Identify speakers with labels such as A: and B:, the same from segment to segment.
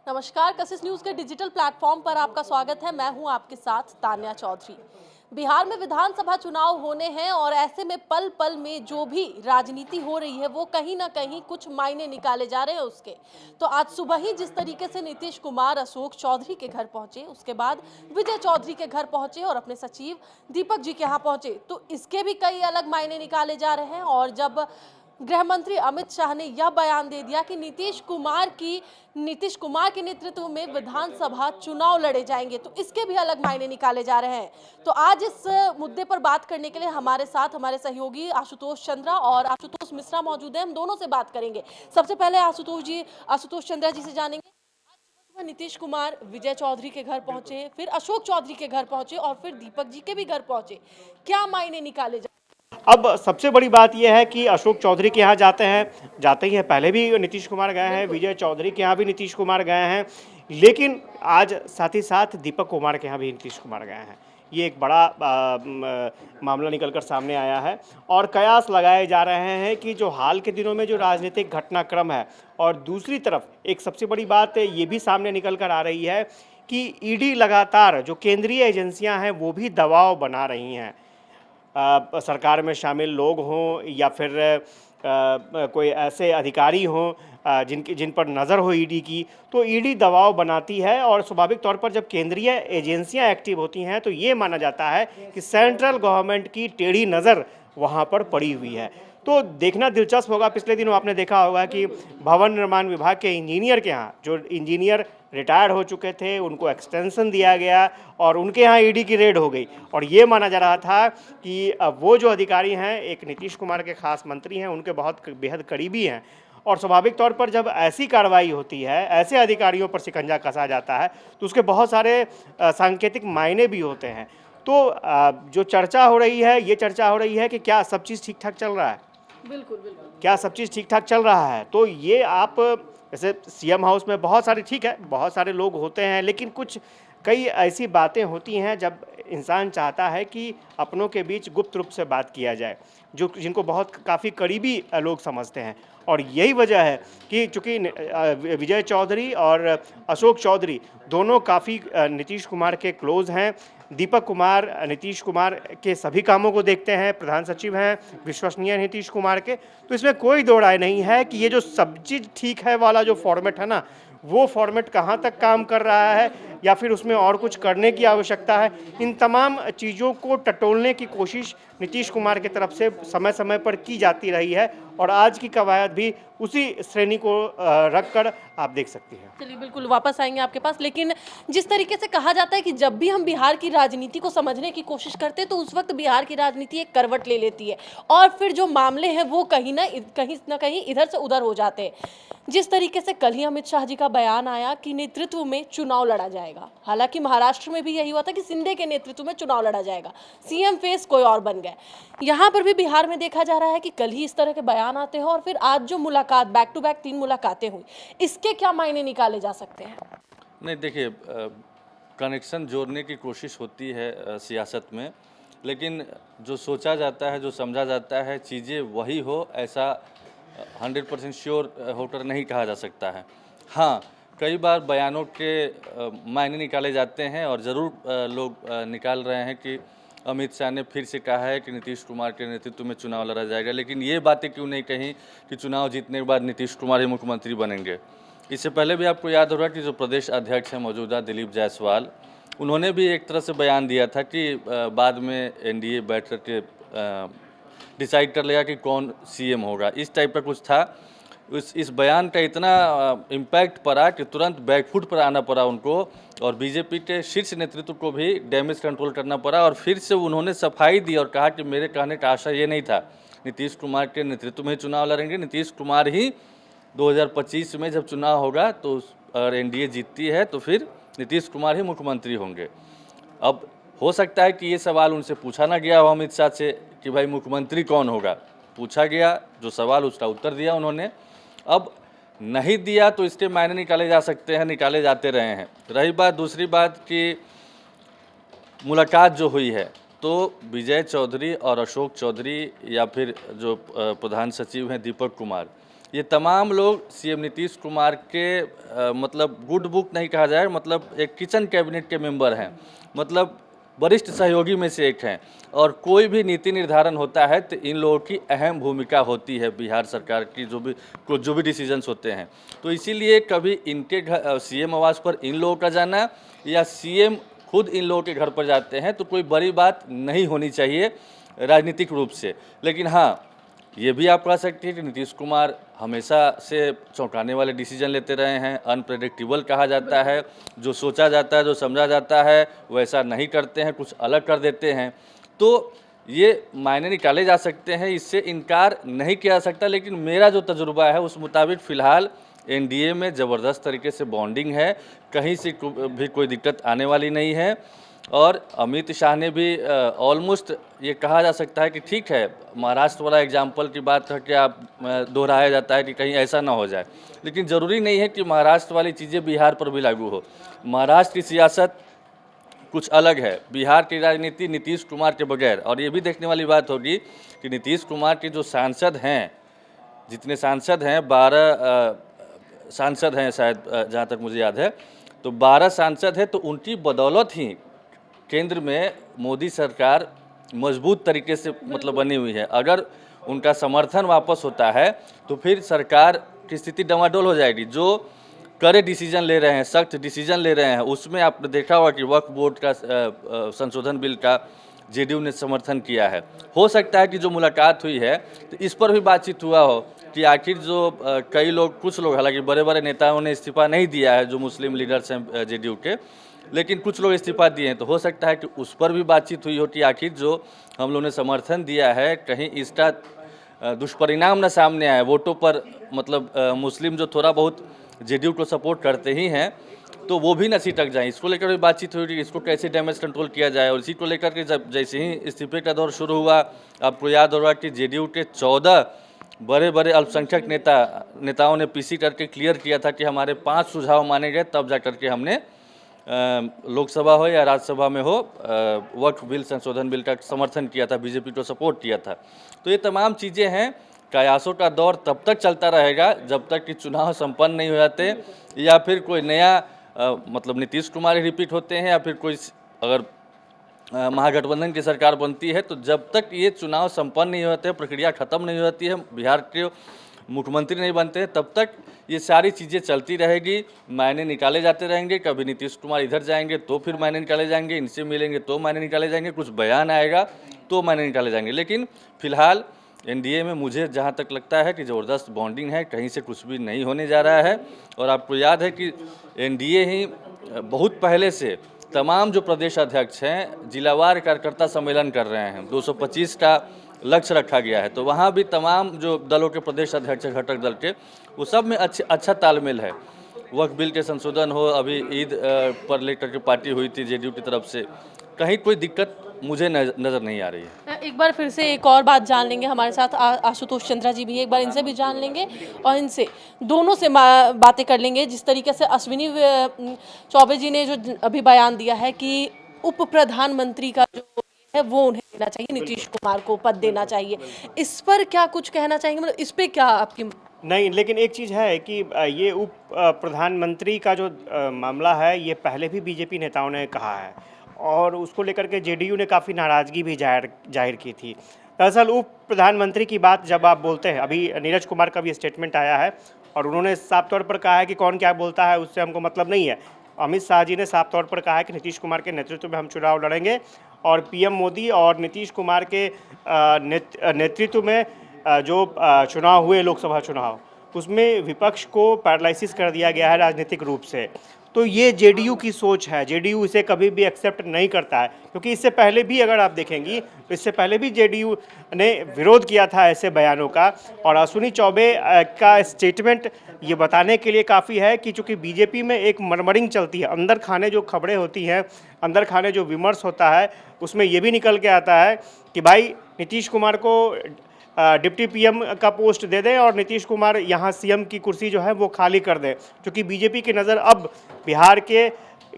A: नमस्कार, कशिश न्यूज के digital platform पर आपका स्वागत है। मैं हूं आपके साथ तान्या चौधरी। बिहार में विधानसभा चुनाव होने हैं और ऐसे में पल पल में जो भी राजनीति हो रही है वो कहीं ना कहीं कुछ मायने निकाले जा रहे हैं उसके। तो आज सुबह ही जिस तरीके से नीतीश कुमार अशोक चौधरी के घर पहुंचे, उसके बाद विजय चौधरी के घर पहुंचे और अपने सचिव दीपक जी के यहाँ पहुंचे, तो इसके भी कई अलग मायने निकाले जा रहे हैं। और जब गृह मंत्री अमित शाह ने यह बयान दे दिया कि नीतीश कुमार के नेतृत्व में विधानसभा चुनाव लड़े जाएंगे, तो इसके भी अलग मायने निकाले जा रहे हैं। तो आज इस मुद्दे पर बात करने के लिए हमारे साथ हमारे सहयोगी आशुतोष चंद्रा और आशुतोष मिश्रा मौजूद हैं। हम दोनों से बात करेंगे। सबसे पहले आशुतोष चंद्रा जी से जानेंगे, सुबह नीतीश कुमार विजय चौधरी के घर पहुंचे, फिर अशोक चौधरी के घर पहुंचे और फिर दीपक जी के भी घर पहुंचे, क्या मायने निकाले जा।
B: अब सबसे बड़ी बात यह है कि अशोक चौधरी के यहाँ जाते ही हैं, पहले भी नीतीश कुमार गए हैं, विजय चौधरी के यहाँ भी नीतीश कुमार गए हैं, लेकिन आज साथ ही साथ दीपक कुमार के यहाँ भी नीतीश कुमार गए हैं। ये एक बड़ा मामला निकलकर सामने आया है और कयास लगाए जा रहे हैं कि जो हाल के दिनों में जो राजनीतिक घटनाक्रम है, और दूसरी तरफ एक सबसे बड़ी बात ये भी सामने निकल कर आ रही है कि ईडी लगातार जो केंद्रीय एजेंसियां हैं वो भी दबाव बना रही हैं। सरकार में शामिल लोग हों या फिर कोई ऐसे अधिकारी हों जिन पर नज़र हो ईडी की, तो ईडी दबाव बनाती है। और स्वाभाविक तौर पर जब केंद्रीय एजेंसियां एक्टिव होती हैं तो ये माना जाता है कि सेंट्रल गवर्नमेंट की टेढ़ी नज़र वहाँ पर पड़ी हुई है। तो देखना दिलचस्प होगा। पिछले दिनों आपने देखा होगा कि भवन निर्माण विभाग के इंजीनियर के यहाँ, जो इंजीनियर रिटायर्ड हो चुके थे, उनको एक्सटेंशन दिया गया और उनके यहाँ ईडी की रेड हो गई। और ये माना जा रहा था कि वो जो अधिकारी हैं, एक नीतीश कुमार के खास मंत्री हैं, उनके बहुत बेहद करीबी हैं। और स्वाभाविक तौर पर जब ऐसी कार्रवाई होती है, ऐसे अधिकारियों पर शिकंजा कसा जाता है, तो उसके बहुत सारे सांकेतिक मायने भी होते हैं। तो जो चर्चा हो रही है, ये चर्चा हो रही है कि क्या सब चीज़ ठीक ठाक चल रहा है।
A: बिल्कुल बिल्कुल,
B: क्या सब चीज़ ठीक ठाक चल रहा है। तो ये आप जैसे सीएम हाउस में बहुत सारे, ठीक है, बहुत सारे लोग होते हैं, लेकिन कई ऐसी बातें होती हैं जब इंसान चाहता है कि अपनों के बीच गुप्त रूप से बात किया जाए, जिनको बहुत काफ़ी करीबी लोग समझते हैं। और यही वजह है कि चूँकि विजय चौधरी और अशोक चौधरी दोनों काफ़ी नीतीश कुमार के क्लोज़ हैं। दीपक कुमार नीतीश कुमार के सभी कामों को देखते हैं, प्रधान सचिव हैं, विश्वसनीय नीतीश कुमार के। तो इसमें कोई दो राय नहीं है कि ये जो सब चीज़ ठीक है वाला जो फॉर्मेट है ना, वो फॉर्मेट कहाँ तक काम कर रहा है या फिर उसमें और कुछ करने की आवश्यकता है। इन तमाम चीज़ों को टटोलने की कोशिश नीतीश कुमार की तरफ से समय समय पर की जाती रही है और आज की कवायद भी उसी श्रेणी को रखकर आप देख सकती हैं।
A: चलिए बिल्कुल वापस आएंगे आपके पास, लेकिन जिस तरीके से कहा जाता है कि जब भी हम बिहार की राजनीति को समझने की कोशिश करते हैं तो उस वक्त बिहार की राजनीति एक करवट ले लेती है और फिर जो मामले हैं वो कहीं ना कहीं इधर से उधर हो जाते हैं। जिस तरीके से कल ही अमित शाह जी का बयान आया कि नेतृत्व में चुनाव लड़ा जाएगा, हालांकि महाराष्ट्र में भी यही हुआ था कि शिंदे के नेतृत्व में चुनाव लड़ा जाएगा, सीएम फेस कोई और बन गए। यहाँ पर भी बिहार में देखा जा रहा है कि कल ही इस तरह के बयान आते हैं और फिर आज जो मुलाकात बैक टू बैक 3 मुलाकातें हुई, इसके क्या मायने निकाले जा सकते हैं।
C: नहीं, देखिए, कनेक्शन जोड़ने की कोशिश होती है सियासत में, लेकिन जो सोचा जाता है, जो समझा जाता है, चीज़ें वही हो ऐसा 100% श्योर होकर नहीं कहा जा सकता है। हाँ, कई बार बयानों के मायने निकाले जाते हैं और ज़रूर लोग निकाल रहे हैं कि अमित शाह ने फिर से कहा है कि नीतीश कुमार के नेतृत्व में चुनाव लड़ा जाएगा, लेकिन ये बातें क्यों नहीं कहीं कि चुनाव जीतने के बाद नीतीश कुमार ही मुख्यमंत्री बनेंगे। इससे पहले भी आपको याद होगा कि जो प्रदेश अध्यक्ष हैं मौजूदा दिलीप जायसवाल, उन्होंने भी एक तरह से बयान दिया था कि बाद में एनडीए बैठ कर के डिसाइड कर लेगा कि कौन सीएम होगा, इस टाइप का कुछ था। इस बयान का इतना इम्पैक्ट पड़ा कि तुरंत बैकफुट पर आना पड़ा उनको और बीजेपी के शीर्ष नेतृत्व को भी डैमेज कंट्रोल करना पड़ा और फिर से उन्होंने सफाई दी और कहा कि मेरे कहने का आशा ये नहीं था, नीतीश कुमार के नेतृत्व में ही चुनाव लड़ेंगे, नीतीश कुमार ही 2025 में जब चुनाव होगा तो अगर एनडीए जीतती है तो फिर नीतीश कुमार ही मुख्यमंत्री होंगे। अब हो सकता है कि ये सवाल उनसे पूछा ना गया हो अमित शाह से कि भाई मुख्यमंत्री कौन होगा, पूछा गया जो सवाल उसका उत्तर दिया उन्होंने। अब नहीं दिया तो इसके मायने निकाले जा सकते हैं, निकाले जाते रहे हैं। रही बात, दूसरी बात कि मुलाकात जो हुई है, तो विजय चौधरी और अशोक चौधरी या फिर जो प्रधान सचिव हैं दीपक कुमार, ये तमाम लोग सीएम नीतीश कुमार के मतलब गुड बुक नहीं कहा जाए, मतलब एक किचन कैबिनेट के मेंबर हैं, मतलब वरिष्ठ सहयोगी में से एक हैं। और कोई भी नीति निर्धारण होता है तो इन लोगों की अहम भूमिका होती है बिहार सरकार की, जो भी डिसीजंस होते हैं। तो इसीलिए कभी इनके घर सीएम आवास पर इन लोगों का जाना या सीएम खुद इन लोगों के घर पर जाते हैं तो कोई बड़ी बात नहीं होनी चाहिए राजनीतिक रूप से। लेकिन हाँ, ये भी आप कह सकते हैं कि नीतीश कुमार हमेशा से चौंकाने वाले डिसीजन लेते रहे हैं, अनप्रेडिक्टेबल कहा जाता है, जो सोचा जाता है, जो समझा जाता है वैसा नहीं करते हैं, कुछ अलग कर देते हैं। तो ये मायने निकाले जा सकते हैं, इससे इनकार नहीं किया जा सकता। लेकिन मेरा जो तजुर्बा है उस मुताबिक फ़िलहाल एनडीए में ज़बरदस्त तरीके से बॉन्डिंग है, कहीं से भी कोई दिक्कत आने वाली नहीं है। और अमित शाह ने भी ऑलमोस्ट ये कहा जा सकता है कि ठीक है, महाराष्ट्र वाला एग्जाम्पल की बात करके आप दोहराया जाता है कि कहीं ऐसा ना हो जाए, लेकिन ज़रूरी नहीं है कि महाराष्ट्र वाली चीज़ें बिहार पर भी लागू हो। महाराष्ट्र की सियासत कुछ अलग है, बिहार की राजनीति नीतीश कुमार के बगैर। और ये भी देखने वाली बात होगी कि नीतीश कुमार के जो सांसद हैं, जितने सांसद हैं 12 सांसद हैं शायद, जहाँ तक मुझे याद है, तो 12 सांसद हैं। तो उनकी बदौलत ही केंद्र में मोदी सरकार मजबूत तरीके से मतलब बनी हुई है। अगर उनका समर्थन वापस होता है तो फिर सरकार की स्थिति डमाडोल हो जाएगी। जो कड़े डिसीजन ले रहे हैं, सख्त डिसीजन ले रहे हैं, उसमें आपने देखा होगा कि वक्फ बोर्ड का संशोधन बिल का जेडीयू ने समर्थन किया है। हो सकता है कि जो मुलाकात हुई है तो इस पर भी बातचीत हुआ हो कि आखिर जो कई लोग, कुछ लोग, हालांकि बड़े बड़े नेताओं ने इस्तीफा नहीं दिया है, जो मुस्लिम लीडर्स हैं जेडीयू के, लेकिन कुछ लोग इस्तीफा दिए हैं। तो हो सकता है कि उस पर भी बातचीत हुई हो कि आखिर जो हम लोगों ने समर्थन दिया है कहीं इसका दुष्परिणाम न सामने आए वोटों पर। मतलब मुस्लिम जो थोड़ा बहुत जेडीयू को सपोर्ट करते ही हैं तो वो भी न सिटक जाएं। इसको लेकर भी बातचीत हुई कि इसको कैसे डैमेज कंट्रोल किया जाए। और इसी को लेकर के जब जैसे ही इस्तीफे का दौर शुरू हुआ, आपको याद होगा कि जेडीयू के 14 बड़े बड़े अल्पसंख्यक नेताओं ने पीसी करके क्लियर किया था कि हमारे 5 सुझाव माने गए, तब जा करके हमने लोकसभा हो या राज्यसभा में हो वक्फ बिल संशोधन बिल का समर्थन किया था, बीजेपी को सपोर्ट किया था। तो ये तमाम चीज़ें हैं। कयासों का दौर तब तक चलता रहेगा जब तक कि चुनाव संपन्न नहीं हो जाते या फिर कोई नया मतलब नीतीश कुमार ही रिपीट होते हैं या फिर कोई अगर महागठबंधन की सरकार बनती है। तो जब तक ये चुनाव संपन्न नहीं होते, प्रक्रिया खत्म नहीं हो जाती है, बिहार के मुख्यमंत्री नहीं बनते हैं, तब तक ये सारी चीज़ें चलती रहेगी, मायने निकाले जाते रहेंगे। कभी नीतीश कुमार इधर जाएंगे तो फिर मायने निकाले जाएंगे, इनसे मिलेंगे तो मायने निकाले जाएंगे, कुछ बयान आएगा तो मायने निकाले जाएंगे। लेकिन फिलहाल एनडीए में मुझे जहाँ तक लगता है कि ज़बरदस्त बॉन्डिंग है, कहीं से कुछ भी नहीं होने जा रहा है। और आपको याद है कि एनडीए ही बहुत पहले से तमाम जो प्रदेश अध्यक्ष हैं जिलावार कार्यकर्ता सम्मेलन कर रहे हैं, 225 का लक्ष्य रखा गया है। तो वहाँ भी तमाम जो दलों के प्रदेश अध्यक्ष घटक दल के, वो सब में अच्छा तालमेल है। वक्फ बिल के संशोधन हो, अभी ईद पर लेकर के पार्टी हुई थी जेडीयू की तरफ से, कहीं कोई दिक्कत मुझे नज़र नहीं आ रही है।
A: एक बार फिर से एक और बात जान लेंगे, हमारे साथ आशुतोष चंद्रा जी भी, एक बार इनसे भी जान लेंगे और इनसे दोनों से बातें कर लेंगे। जिस तरीके से अश्विनी चौबे जी ने जो अभी बयान दिया है कि उप प्रधानमंत्री का जो है वो उन्हें देना चाहिए, नीतीश कुमार को पद देना चाहिए, इस पर क्या कुछ कहना चाहेंगे? मतलब इस पे क्या आपकी?
B: नहीं, लेकिन एक चीज़ है कि ये उप प्रधानमंत्री का जो मामला है ये पहले भी बीजेपी नेताओं ने कहा है और उसको लेकर के जेडीयू ने काफ़ी नाराज़गी भी जाहिर की थी। दरअसल उप प्रधानमंत्री की बात जब आप बोलते हैं, अभी नीरज कुमार का भी स्टेटमेंट आया है और उन्होंने साफ तौर पर कहा है कि कौन क्या बोलता है उससे हमको मतलब नहीं है। अमित शाह जी ने साफ तौर पर कहा है कि नीतीश कुमार के नेतृत्व में हम चुनाव लड़ेंगे और पीएम मोदी और नीतीश कुमार के नेतृत्व में जो चुनाव हुए, लोकसभा चुनाव, उसमें विपक्ष को पैरालाइसिस कर दिया गया है राजनीतिक रूप से। तो ये जेडीयू की सोच है, जेडीयू इसे कभी भी एक्सेप्ट नहीं करता है, क्योंकि इससे पहले भी अगर आप देखेंगी तो इससे पहले भी जेडीयू ने विरोध किया था ऐसे बयानों का। और अश्विनी चौबे का स्टेटमेंट ये बताने के लिए काफ़ी है कि चूँकि बीजेपी में एक मरमरिंग चलती है, अंदर खाने जो खबरें होती हैं, अंदर खाने जो विमर्श होता है, उसमें ये भी निकल के आता है कि भाई नीतीश कुमार को डिप्टी पीएम का पोस्ट दे दें और नीतीश कुमार यहाँ सीएम की कुर्सी जो है वो खाली कर दें, क्योंकि बीजेपी की नज़र अब बिहार के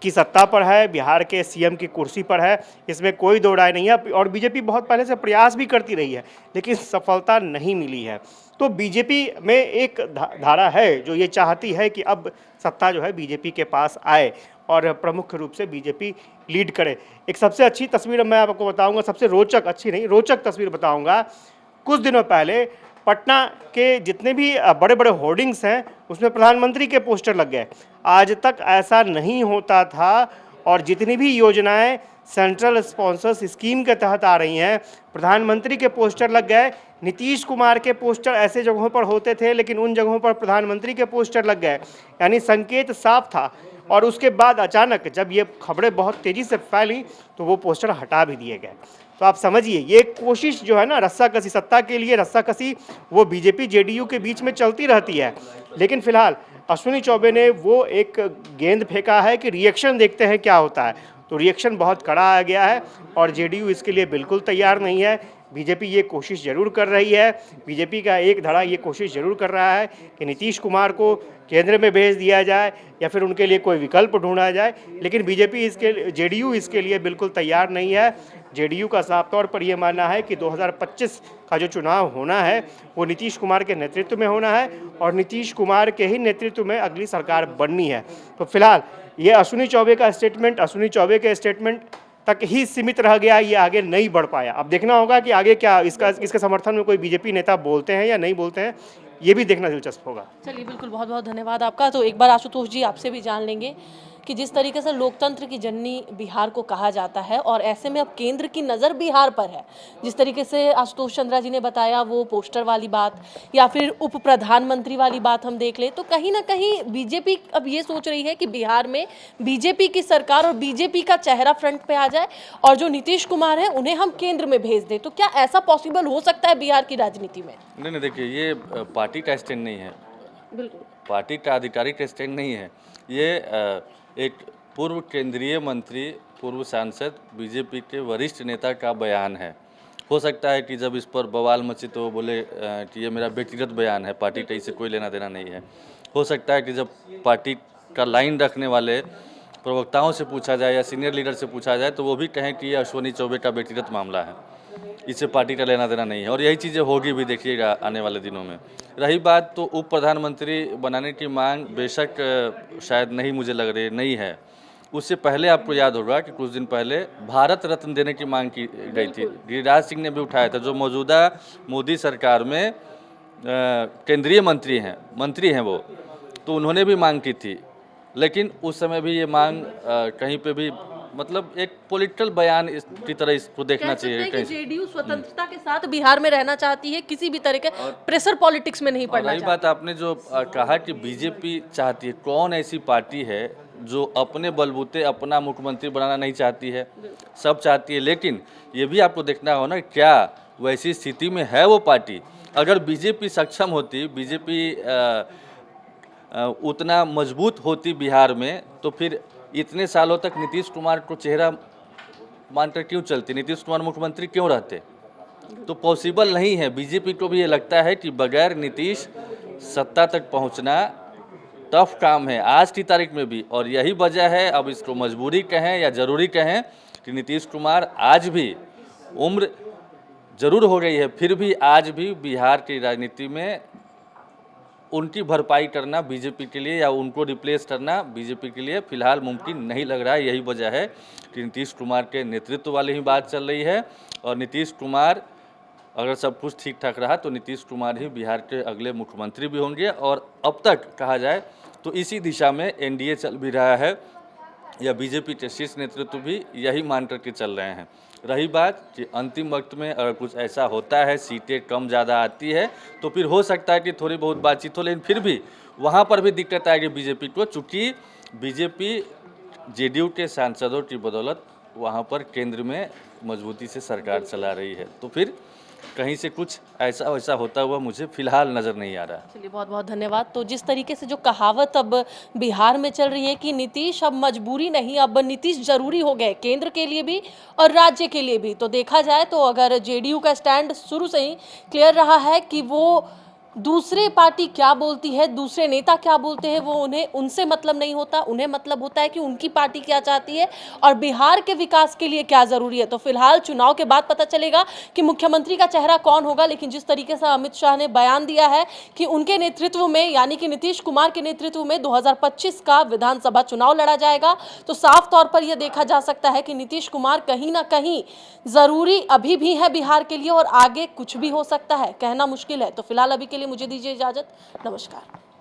B: की सत्ता पर है, बिहार के सीएम की कुर्सी पर है, इसमें कोई दो राय नहीं है। और बीजेपी बहुत पहले से प्रयास भी करती रही है, लेकिन सफलता नहीं मिली है। तो बीजेपी में एक धारा है जो ये चाहती है कि अब सत्ता जो है बीजेपी के पास आए और प्रमुख रूप से बीजेपी लीड करे। एक सबसे अच्छी तस्वीर मैं आपको बताऊंगा, सबसे रोचक, अच्छी नहीं रोचक तस्वीर बताऊंगा। कुछ दिनों पहले पटना के जितने भी बड़े बड़े होर्डिंग्स हैं उसमें प्रधानमंत्री के पोस्टर लग गए। आज तक ऐसा नहीं होता था, और जितनी भी योजनाएं सेंट्रल स्पॉन्सर्स स्कीम के तहत आ रही हैं, प्रधानमंत्री के पोस्टर लग गए। नीतीश कुमार के पोस्टर ऐसे जगहों पर होते थे, लेकिन उन जगहों पर प्रधानमंत्री के पोस्टर लग गए, यानी संकेत साफ था। और उसके बाद अचानक जब ये खबरें बहुत तेज़ी से फैली तो वो पोस्टर हटा भी दिए गए। तो आप समझिए, ये कोशिश जो है ना रस्साकसी, सत्ता के लिए रस्साकसी, वो बीजेपी जेडीयू के बीच में चलती रहती है। लेकिन फिलहाल अश्विनी चौबे ने वो एक गेंद फेंका है कि रिएक्शन देखते हैं क्या होता है। तो रिएक्शन बहुत कड़ा आ गया है और जेडीयू इसके लिए बिल्कुल तैयार नहीं है। बीजेपी ये कोशिश जरूर कर रही है, बीजेपी का एक धड़ा ये कोशिश जरूर कर रहा है कि नीतीश कुमार को केंद्र में भेज दिया जाए या फिर उनके लिए कोई विकल्प ढूंढा जाए, लेकिन बीजेपी जेडीयू इसके लिए बिल्कुल तैयार नहीं है। जेडीयू का साफ तौर पर यह मानना है कि 2025 का जो चुनाव होना है वो नीतीश कुमार के नेतृत्व में होना है और नीतीश कुमार के ही नेतृत्व में अगली सरकार बननी है। तो फिलहाल ये अश्विनी चौबे का स्टेटमेंट, अश्विनी चौबे के स्टेटमेंट तक ही सीमित रह गया, ये आगे नहीं बढ़ पाया। अब देखना होगा कि आगे क्या इसके समर्थन में कोई बीजेपी नेता बोलते हैं या नहीं बोलते हैं, ये भी देखना दिलचस्प होगा।
A: चलिए, बिल्कुल, बहुत बहुत धन्यवाद आपका। तो एक बार आशुतोष जी आपसे भी जान लेंगे कि जिस तरीके से लोकतंत्र की जननी बिहार को कहा जाता है और ऐसे में अब केंद्र की नज़र बिहार पर है, जिस तरीके से आशुतोष चंद्रा जी ने बताया वो पोस्टर वाली बात या फिर उप प्रधानमंत्री वाली बात हम देख ले, तो कहीं ना कहीं बीजेपी अब ये सोच रही है कि बिहार में बीजेपी की सरकार और बीजेपी का चेहरा फ्रंट पे आ जाए और जो नीतीश कुमार है उन्हें हम केंद्र में भेज दें। तो क्या ऐसा पॉसिबल हो सकता है बिहार की राजनीति में?
C: नहीं, देखिए, ये पार्टी का स्टैंड नहीं है,
A: बिल्कुल
C: पार्टी का आधिकारिक स्टैंड नहीं है। ये एक पूर्व केंद्रीय मंत्री, पूर्व सांसद, बीजेपी के वरिष्ठ नेता का बयान है। हो सकता है कि जब इस पर बवाल मची तो बोले कि ये मेरा व्यक्तिगत बयान है, पार्टी का इससे कोई लेना देना नहीं है। हो सकता है कि जब पार्टी का लाइन रखने वाले प्रवक्ताओं से पूछा जाए या सीनियर लीडर से पूछा जाए तो वो भी कहें कि ये अश्विनी चौबे का व्यक्तिगत मामला है, इससे पार्टी का लेना देना नहीं है। और यही चीज़ें होगी भी, देखिएगा आने वाले दिनों में। रही बात तो उप प्रधानमंत्री बनाने की मांग, बेशक शायद नहीं, मुझे लग रही नहीं है। उससे पहले आपको याद होगा कि कुछ दिन पहले भारत रत्न देने की मांग की गई थी, गिरिराज सिंह ने भी उठाया था, जो मौजूदा मोदी सरकार में केंद्रीय मंत्री हैं वो, तो उन्होंने भी मांग की थी। लेकिन उस समय भी ये मांग कहीं पे भी, मतलब एक पॉलिटिकल बयान की तरह इसको देखना चाहिए।
A: कि जेडीयू स्वतंत्रता के साथ बिहार में रहना चाहती है, किसी भी तरह के प्रेशर पॉलिटिक्स में नहीं पड़ना चाहती।
C: बात आपने जो कहा कि बीजेपी चाहती है, कौन ऐसी पार्टी है जो अपने बलबूते अपना मुख्यमंत्री बनाना नहीं चाहती है? सब चाहती है, लेकिन ये भी आपको देखना हो ना, क्या वैसी स्थिति में है वो पार्टी। अगर बीजेपी सक्षम होती, बीजेपी उतना मजबूत होती बिहार में, तो फिर इतने सालों तक नीतीश कुमार को चेहरा मानकर क्यों चलती, नीतीश कुमार मुख्यमंत्री क्यों रहते? तो पॉसिबल नहीं है। बीजेपी को भी ये लगता है कि बगैर नीतीश सत्ता तक पहुंचना टफ काम है आज की तारीख में भी। और यही वजह है, अब इसको मजबूरी कहें या ज़रूरी कहें, कि नीतीश कुमार आज भी, उम्र ज़रूर हो गई है, फिर भी आज भी बिहार की राजनीति में उनकी भरपाई करना बीजेपी के लिए या उनको रिप्लेस करना बीजेपी के लिए फिलहाल मुमकिन नहीं लग रहा है। यही वजह है कि नीतीश कुमार के नेतृत्व वाली ही बात चल रही है। और नीतीश कुमार, अगर सब कुछ ठीक ठाक रहा तो नीतीश कुमार ही बिहार के अगले मुख्यमंत्री भी होंगे। और अब तक कहा जाए तो इसी दिशा में एनडीए चल भी रहा है, या बीजेपी के शीर्ष नेतृत्व भी यही मान करके चल रहे हैं। रही बात कि अंतिम वक्त में अगर कुछ ऐसा होता है, सीटें कम ज़्यादा आती है, तो फिर हो सकता है कि थोड़ी बहुत बातचीत हो, लेकिन फिर भी वहाँ पर भी दिक्कत आएगी बीजेपी को, चूँकि बीजेपी जेडीयू के सांसदों की बदौलत वहाँ पर केंद्र में मजबूती से सरकार चला रही है। तो फिर कहीं से कुछ ऐसा वैसा होता हुआ मुझे फिलहाल नज़र नहीं आ रहा।
A: चलिए, बहुत बहुत धन्यवाद। तो जिस तरीके से जो कहावत अब बिहार में चल रही है कि नीतीश अब मजबूरी नहीं, अब नीतीश जरूरी हो गए केंद्र के लिए भी और राज्य के लिए भी, तो देखा जाए तो अगर जेडीयू का स्टैंड शुरू से ही क्लियर रहा है कि वो दूसरे पार्टी क्या बोलती है, दूसरे नेता क्या बोलते हैं, वो उन्हें उनसे मतलब नहीं होता। उन्हें मतलब होता है कि उनकी पार्टी क्या चाहती है और बिहार के विकास के लिए क्या जरूरी है। तो फिलहाल चुनाव के बाद पता चलेगा कि मुख्यमंत्री का चेहरा कौन होगा। लेकिन जिस तरीके से अमित शाह ने बयान दिया है कि उनके नेतृत्व में, यानी कि नीतीश कुमार के नेतृत्व में 2025 का विधानसभा चुनाव लड़ा जाएगा, तो साफ तौर पर यह देखा जा सकता है कि नीतीश कुमार कहीं ना कहीं जरूरी अभी भी है बिहार के लिए और आगे कुछ भी हो सकता है, कहना मुश्किल है। तो फिलहाल अभी के लिए मुझे दीजिए इजाजत। नमस्कार।